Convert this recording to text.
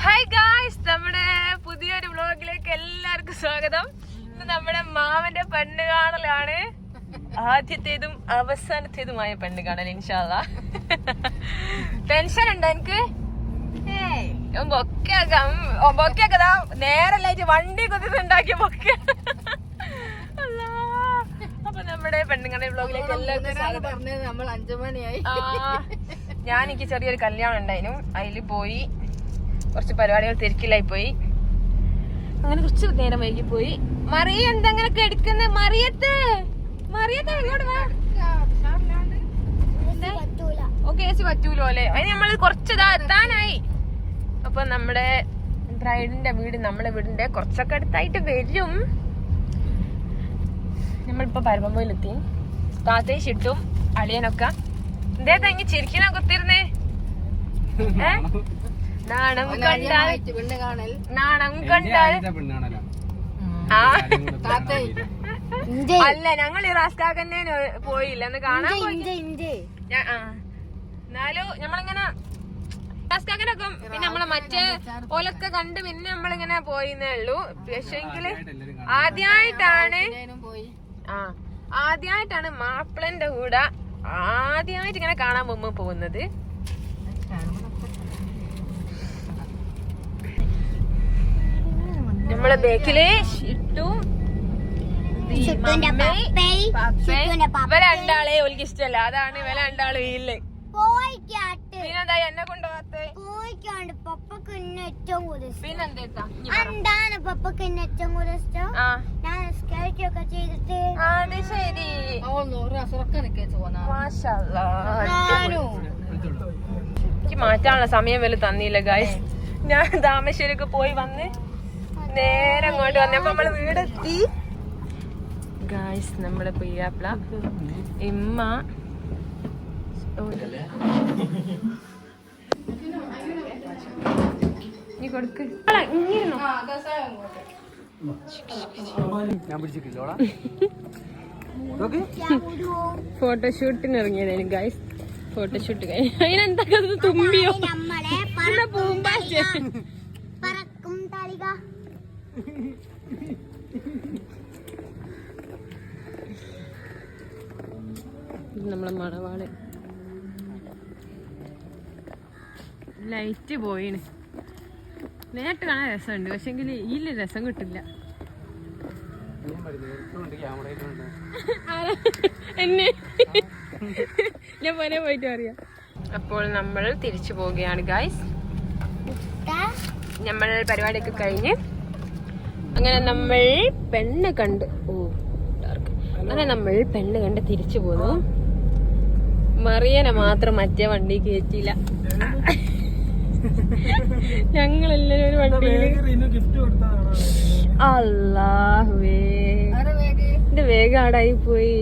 Hi guys, നമ്മുടെ പുതിയൊരു വ്ലോഗിലേക്ക് എല്ലാവർക്കും സ്വാഗതം. ഇന്ന് നമ്മുടെ മാമന്റെ പെണ്ണ് കാണലാണ്. ആദ്യത്തേതും അവസാനത്തേതുമായ പെണ്ണ് കാണൽ ഇൻഷാ അല്ലാഹ്. ടെൻഷൻ ഉണ്ടോ എനിക്ക്? ബൊക്കെതാ നേരല്ലായിട്ട് വണ്ടി കുതിരുണ്ടാക്കിയ ബൊക്കെ. അപ്പൊ നമ്മുടെ പെണ്ണുങ്ങളുടെ വ്ലോഗിലേക്ക് എല്ലാവർക്കും സ്വാഗതം. എനിക്ക് ചെറിയൊരു കല്യാണം ഉണ്ടായിരുന്നു, അതില് പോയി കുറച്ച് പരിപാടികൾ തിരക്കിലായി പോയി. അങ്ങനെ കുറച്ച് നേരം വൈകി പോയി. മറിയ എന്തെങ്കിലൊക്കെ എടുക്കുന്ന മറിയത്ത് എങ്ങോട്ട് വാ. ഓക്കെ പറ്റൂലോ അല്ലെ? അതിന് നമ്മള് കുറച്ചിതാ എത്താനായി. അപ്പൊ നമ്മുടെ ബ്രൈഡിന്റെ വീട് നമ്മളെ വീടിന്റെ കുറച്ചൊക്കെ അടുത്തായിട്ട് വരും. നമ്മളിപ്പോ പരമ്പയിലെത്തി. താത്തയും ചിട്ടും അളിയനൊക്കെ എന്തേ തങ്ങി ചിരിക്കണ കുത്തിരുന്നേ. നാണം കണ്ടാൽ അല്ല, ഞങ്ങൾ ഈ റാസ്കാക്കന്നെ പോയില്ല, എന്ന് കാണാൻ പോയി. എന്നാലും നമ്മളിങ്ങനെ റാസ്കാക്കനൊക്കെ പിന്നെ നമ്മളെ മറ്റേ ഓലൊക്കെ കണ്ട് പിന്നെ നമ്മളിങ്ങനെ പോയിന്നേ ഉള്ളൂ. പക്ഷെങ്കില് ആദ്യമായിട്ടാണ് മാപ്പിളന്റെ കൂടെ ആദ്യമായിട്ട് ഇങ്ങനെ കാണാൻ പോകുമ്പോ പോകുന്നത്. നമ്മളെ ബേക്കില് ഇട്ടും രണ്ടാളെ ഓൽക്ക് ഇഷ്ടല്ല, അതാണ് ഇവ രണ്ടാള് വീട്ടില്. പിന്നെന്താ എന്നെ കൊണ്ടുപോകാത്ത? പിന്നെന്താ ശരി. എനിക്ക് മാറ്റാനുള്ള സമയം വല്ല തന്നില്ല ഗായ്സ്. ഞാൻ താമരശ്ശേരിക്ക് പോയി വന്ന് നേരെ അങ്ങോട്ട് വന്നപ്പോ നമ്മള് വീടെത്തി ഗായ്സ്. നമ്മളെ പിയാപ്പിള ഇമ്മ നീ കൊടുക്ക്. ഫോട്ടോഷൂട്ടിന് ഇറങ്ങിയതായിരുന്നു ഗായ്സ്. ഫോട്ടോഷൂട്ട് അതിനെന്താ തുമ്പിയോ പൂമ്പാറ്റ. നമ്മളെ മണവാള് ലൈറ്റ് പോയിന്. നേരിട്ട് കാണാൻ രസമുണ്ട്, പക്ഷെങ്കിൽ ഇതില് രസം കിട്ടില്ല. എന്നെ ഞാൻ പോലെ പോയിട്ട് അറിയാം. അപ്പോൾ നമ്മൾ തിരിച്ചു പോവുകയാണ് ഗായ്സ്. നമ്മൾ പരിപാടിയൊക്കെ കഴിഞ്ഞ് അങ്ങനെ നമ്മൾ പെണ്ണ് കണ്ട് തിരിച്ചു പോന്നു. മറിയനെ മാത്രം മറ്റേ വണ്ടി കയറ്റിയില്ല. ഞങ്ങളെല്ലാരും ഒരു വണ്ടിയില്. അല്ലാഹുവേ, എന്റെ വേഗം ആടായി പോയി.